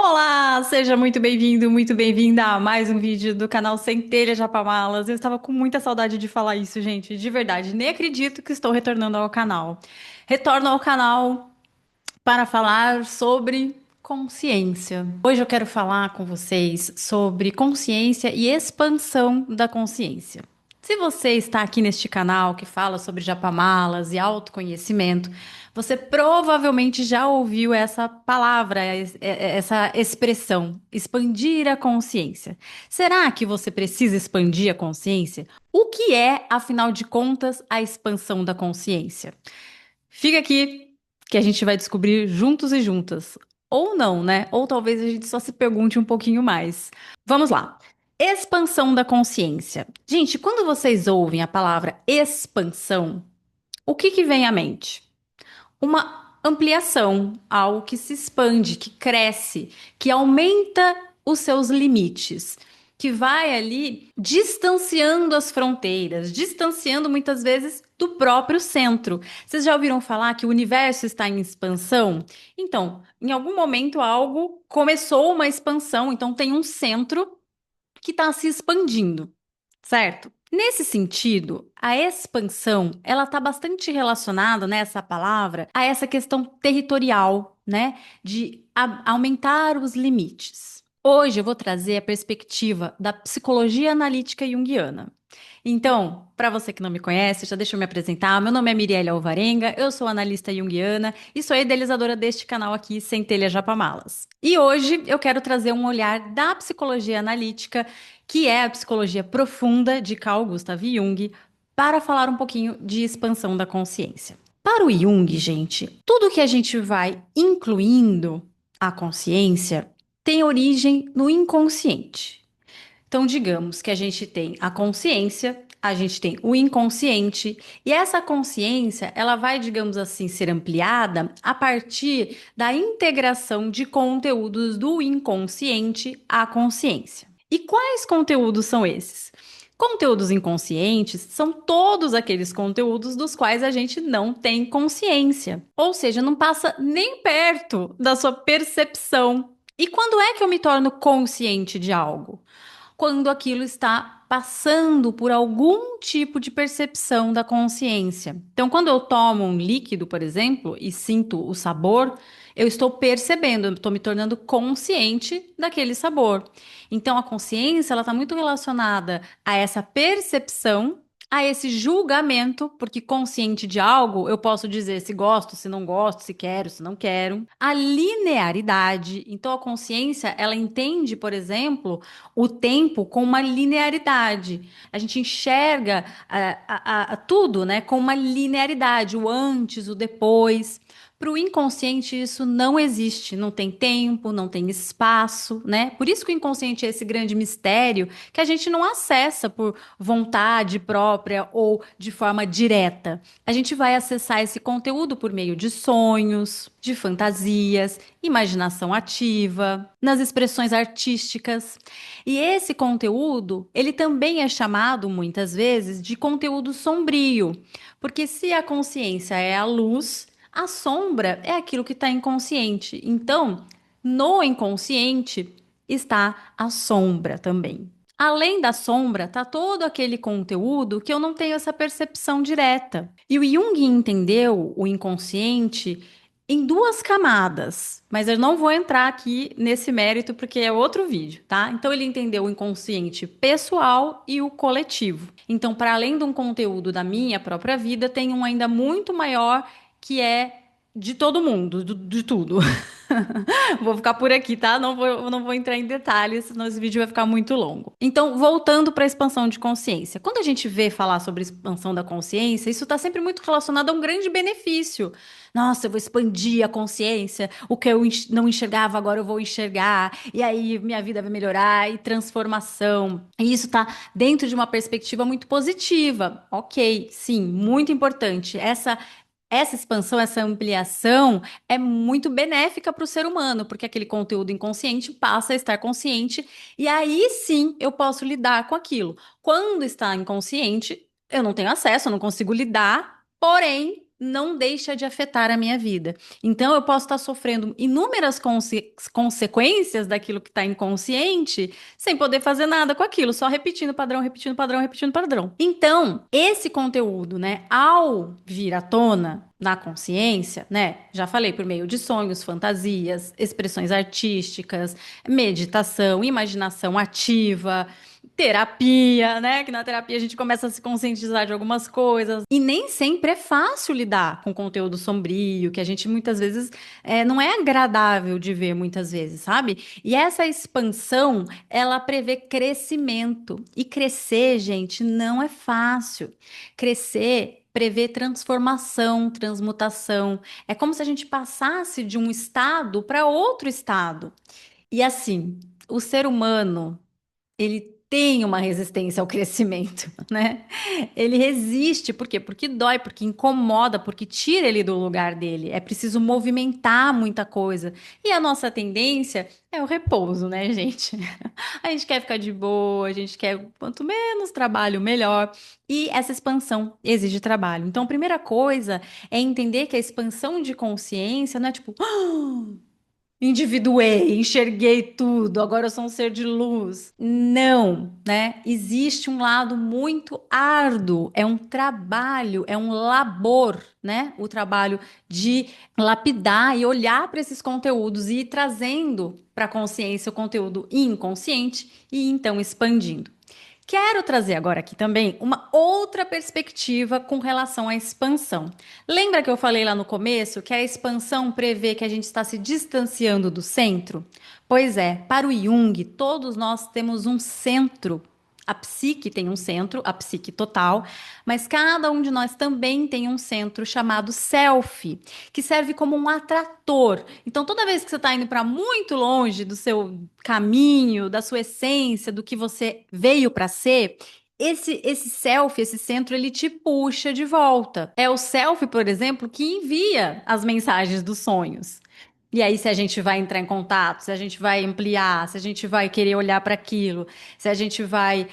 Olá, seja muito bem-vindo, muito bem-vinda a mais um vídeo do canal Centelha Japamalas. Eu estava com muita saudade de falar isso, gente, de verdade. Nem acredito que estou retornando ao canal. Retorno ao canal para falar sobre consciência. Hoje eu quero falar com vocês sobre consciência e expansão da consciência. Se você está aqui neste canal que fala sobre japamalas e autoconhecimento, você provavelmente já ouviu essa palavra, essa expressão, expandir a consciência. Será que você precisa expandir a consciência? O que é, afinal de contas, a expansão da consciência? Fica aqui que a gente vai descobrir juntos e juntas. Ou não, né? Ou talvez a gente só se pergunte um pouquinho mais. Vamos lá. Expansão da consciência. Gente, quando vocês ouvem a palavra expansão, o que que vem à mente? Uma ampliação, algo que se expande, que cresce, que aumenta os seus limites, que vai ali distanciando as fronteiras, distanciando muitas vezes do próprio centro. Vocês já ouviram falar que o universo está em expansão? Então, em algum momento algo começou uma expansão, então tem um centro que está se expandindo, certo? Nesse sentido, a expansão, ela está bastante relacionada nessa palavra a essa questão territorial, né? De aumentar os limites. Hoje eu vou trazer a perspectiva da psicologia analítica junguiana. Então, para você que não me conhece, já deixa eu me apresentar. Meu nome é Mirielle Alvarenga, eu sou analista junguiana e sou a idealizadora deste canal aqui, Centelha Japamalas. E hoje eu quero trazer um olhar da psicologia analítica, que é a psicologia profunda de Carl Gustav Jung, para falar um pouquinho de expansão da consciência. Para o Jung, gente, tudo que a gente vai incluindo a consciência tem origem no inconsciente. Então, digamos que a gente tem a consciência, a gente tem o inconsciente, e essa consciência, ela vai, digamos assim, ser ampliada a partir da integração de conteúdos do inconsciente à consciência. E quais conteúdos são esses? Conteúdos inconscientes são todos aqueles conteúdos dos quais a gente não tem consciência, ou seja, não passa nem perto da sua percepção. E quando é que eu me torno consciente de algo? Quando aquilo está passando por algum tipo de percepção da consciência. Então, quando eu tomo um líquido, por exemplo, e sinto o sabor, eu estou percebendo, eu estou me tornando consciente daquele sabor. Então, a consciência, ela está muito relacionada a essa percepção, a esse julgamento, porque consciente de algo, eu posso dizer se gosto, se não gosto, se quero, se não quero. A linearidade. Então, a consciência, ela entende, por exemplo, o tempo com uma linearidade. A gente enxerga tudo, né, com uma linearidade, o antes, o depois. Para o inconsciente, isso não existe, não tem tempo, não tem espaço, né? Por isso que o inconsciente é esse grande mistério que a gente não acessa por vontade própria ou de forma direta. A gente vai acessar esse conteúdo por meio de sonhos, de fantasias, imaginação ativa, nas expressões artísticas. E esse conteúdo, ele também é chamado muitas vezes de conteúdo sombrio, porque se a consciência é a luz, a sombra é aquilo que está inconsciente. Então, no inconsciente está a sombra também. Além da sombra, está todo aquele conteúdo que eu não tenho essa percepção direta. E o Jung entendeu o inconsciente em duas camadas, mas eu não vou entrar aqui nesse mérito porque é outro vídeo, tá? Então ele entendeu o inconsciente pessoal e o coletivo. Então, para além de um conteúdo da minha própria vida, tem um ainda muito maior que é de todo mundo, de tudo. Vou ficar por aqui, tá? Não vou entrar em detalhes, senão esse vídeo vai ficar muito longo. Então, voltando para a expansão de consciência. Quando a gente vê falar sobre expansão da consciência, isso está sempre muito relacionado a um grande benefício. Nossa, eu vou expandir a consciência, o que eu não enxergava, agora eu vou enxergar, e aí minha vida vai melhorar, e transformação. E isso está dentro de uma perspectiva muito positiva. Ok, sim, muito importante. Essa expansão, essa ampliação é muito benéfica para o ser humano, porque aquele conteúdo inconsciente passa a estar consciente, e aí sim eu posso lidar com aquilo. Quando está inconsciente, eu não tenho acesso, eu não consigo lidar, porém. não deixa de afetar a minha vida. Então, eu posso estar sofrendo inúmeras consequências daquilo que está inconsciente, sem poder fazer nada com aquilo, só repetindo padrão, repetindo padrão, repetindo padrão. Então, esse conteúdo, né, ao vir à tona na consciência, né, já falei por meio de sonhos, fantasias, expressões artísticas, meditação, imaginação ativa, terapia, né? Que na terapia a gente começa a se conscientizar de algumas coisas. E nem sempre é fácil lidar com conteúdo sombrio, que a gente muitas vezes não é agradável de ver, muitas vezes, sabe? E essa expansão, ela prevê crescimento. E crescer, gente, não é fácil. Crescer prevê transformação, transmutação. É como se a gente passasse de um estado para outro estado. E assim, o ser humano ele tem uma resistência ao crescimento, né? Ele resiste, por quê? Porque dói, porque incomoda, porque tira ele do lugar dele. É preciso movimentar muita coisa. E a nossa tendência é o repouso, né, gente? A gente quer ficar de boa, a gente quer quanto menos trabalho, melhor. E essa expansão exige trabalho. Então, a primeira coisa é entender que a expansão de consciência não é tipo, individuei, enxerguei tudo, agora eu sou um ser de luz. Não, né? Existe um lado muito árduo, é um trabalho, é um labor, né? O trabalho de lapidar e olhar para esses conteúdos e ir trazendo para a consciência o conteúdo inconsciente e então expandindo. Quero trazer agora aqui também uma outra perspectiva com relação à expansão. Lembra que eu falei lá no começo que a expansão prevê que a gente está se distanciando do centro? Pois é, para o Jung, todos nós temos um centro. A psique tem um centro, a psique total, mas cada um de nós também tem um centro chamado self, que serve como um atrator. Então, toda vez que você está indo para muito longe do seu caminho, da sua essência, do que você veio para ser, esse self, esse centro, ele te puxa de volta. É o self, por exemplo, que envia as mensagens dos sonhos. E aí, se a gente vai entrar em contato, se a gente vai ampliar, se a gente vai querer olhar para aquilo, se a gente vai,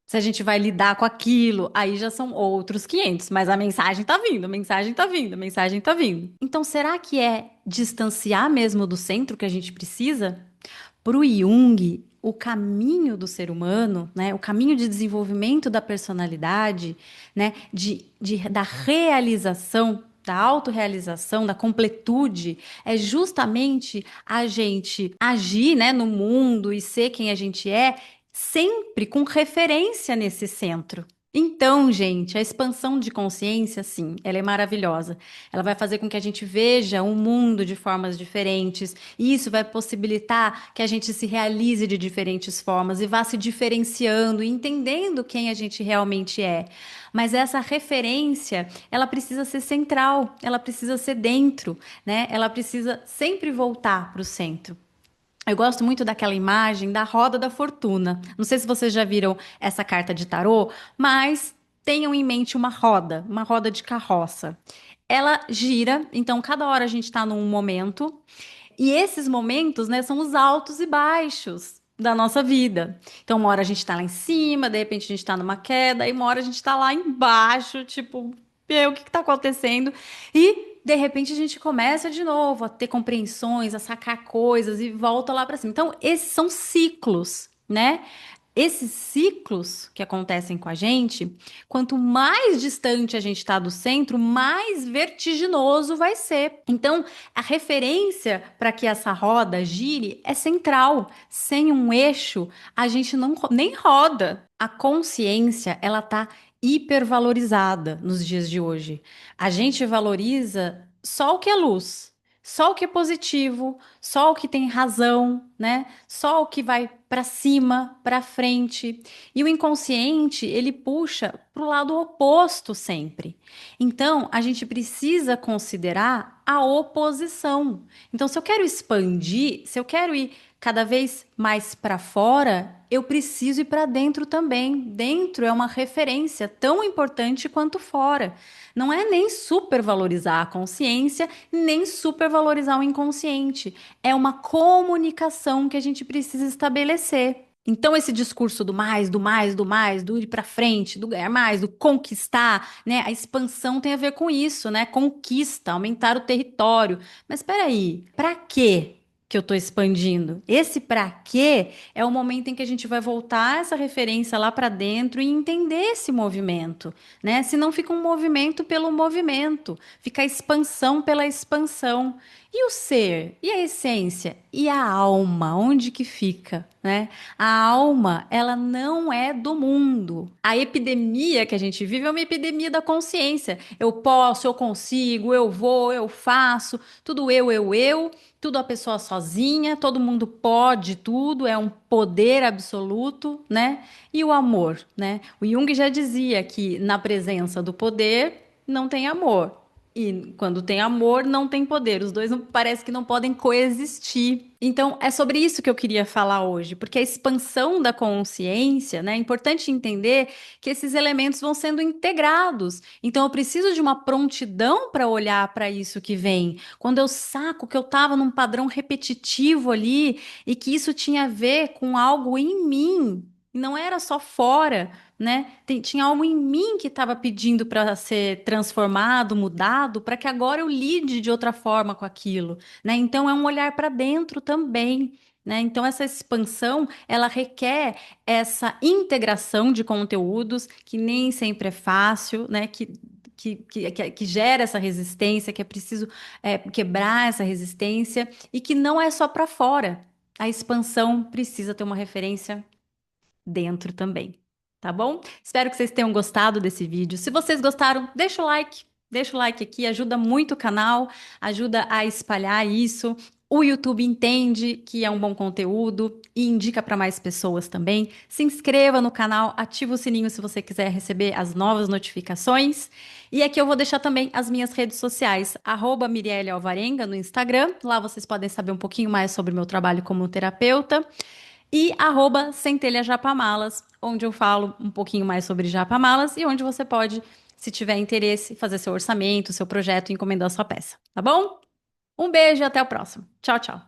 se a gente vai lidar com aquilo, aí já são outros 500. Mas a mensagem tá vindo, a mensagem tá vindo, a mensagem tá vindo. Então, será que é distanciar mesmo do centro que a gente precisa? Para o Jung, o caminho do ser humano, né, o caminho de desenvolvimento da personalidade, né, da realização, da autorrealização, da completude, é justamente a gente agir, né, no mundo e ser quem a gente é, sempre com referência nesse centro. Então, gente, a expansão de consciência, sim, ela é maravilhosa. Ela vai fazer com que a gente veja o mundo de formas diferentes, e isso vai possibilitar que a gente se realize de diferentes formas e vá se diferenciando e entendendo quem a gente realmente é. Mas essa referência, ela precisa ser central, ela precisa ser dentro, né? Ela precisa sempre voltar para o centro. Eu gosto muito daquela imagem da roda da fortuna. Não sei se vocês já viram essa carta de tarô, mas tenham em mente uma roda de carroça. Ela gira, então cada hora a gente está num momento, e esses momentos, né, são os altos e baixos da nossa vida. Então, uma hora a gente está lá em cima, de repente a gente está numa queda, e uma hora a gente está lá embaixo, tipo, meu, o que está acontecendo? E de repente a gente começa de novo a ter compreensões, a sacar coisas e volta lá para cima. Então, esses são ciclos, né? Esses ciclos que acontecem com a gente, quanto mais distante a gente está do centro, mais vertiginoso vai ser. Então, a referência para que essa roda gire é central. Sem um eixo, a gente não nem roda. A consciência, ela tá hipervalorizada nos dias de hoje. A gente valoriza só o que é luz, só o que é positivo, só o que tem razão, né? Só o que vai para cima, para frente. E o inconsciente, ele puxa para o lado oposto sempre. Então, a gente precisa considerar a oposição. Então, se eu quero expandir, se eu quero ir cada vez mais para fora, eu preciso ir para dentro também. Dentro é uma referência tão importante quanto fora. Não é nem supervalorizar a consciência, nem supervalorizar o inconsciente. É uma comunicação que a gente precisa estabelecer. Então, esse discurso do mais, do mais, do mais, do ir para frente, do ganhar mais, do conquistar, né? A expansão tem a ver com isso, né? Conquista, aumentar o território. Mas espera aí, para quê que eu estou expandindo? Esse para quê é o momento em que a gente vai voltar essa referência lá para dentro e entender esse movimento, né? Senão fica um movimento pelo movimento, fica a expansão pela expansão. E o ser? E a essência? E a alma? Onde que fica, né? A alma, ela não é do mundo. A epidemia que a gente vive é uma epidemia da consciência. Eu posso, eu consigo, eu vou, eu faço, tudo eu, tudo a pessoa sozinha, todo mundo pode tudo, é um poder absoluto, né? E o amor, né? O Jung já dizia que na presença do poder não tem amor. E quando tem amor, não tem poder. Os dois parece que não podem coexistir. Então, é sobre isso que eu queria falar hoje, porque a expansão da consciência, né? É importante entender que esses elementos vão sendo integrados. Então, eu preciso de uma prontidão para olhar para isso que vem. Quando eu saco que eu estava num padrão repetitivo ali e que isso tinha a ver com algo em mim, não era só fora, né? Tinha algo em mim que estava pedindo para ser transformado, mudado, para que agora eu lide de outra forma com aquilo, né? Então é um olhar para dentro também, né? Então essa expansão, ela requer essa integração de conteúdos que nem sempre é fácil, né? Que gera essa resistência, que é preciso quebrar essa resistência e que não é só para fora. A expansão precisa ter uma referência dentro também, tá bom? Espero que vocês tenham gostado desse vídeo. Se vocês gostaram, deixa o like aqui, ajuda muito o canal, ajuda a espalhar isso. O YouTube entende que é um bom conteúdo e indica para mais pessoas também. Se inscreva no canal, ativa o sininho se você quiser receber as novas notificações. E aqui eu vou deixar também as minhas redes sociais, @Mirielle Alvarenga no Instagram. Lá vocês podem saber um pouquinho mais sobre o meu trabalho como terapeuta e @Centelha Japamalas, onde eu falo um pouquinho mais sobre Japamalas e onde você pode, se tiver interesse, fazer seu orçamento, seu projeto e encomendar sua peça, tá bom? Um beijo e até o próximo. Tchau, tchau.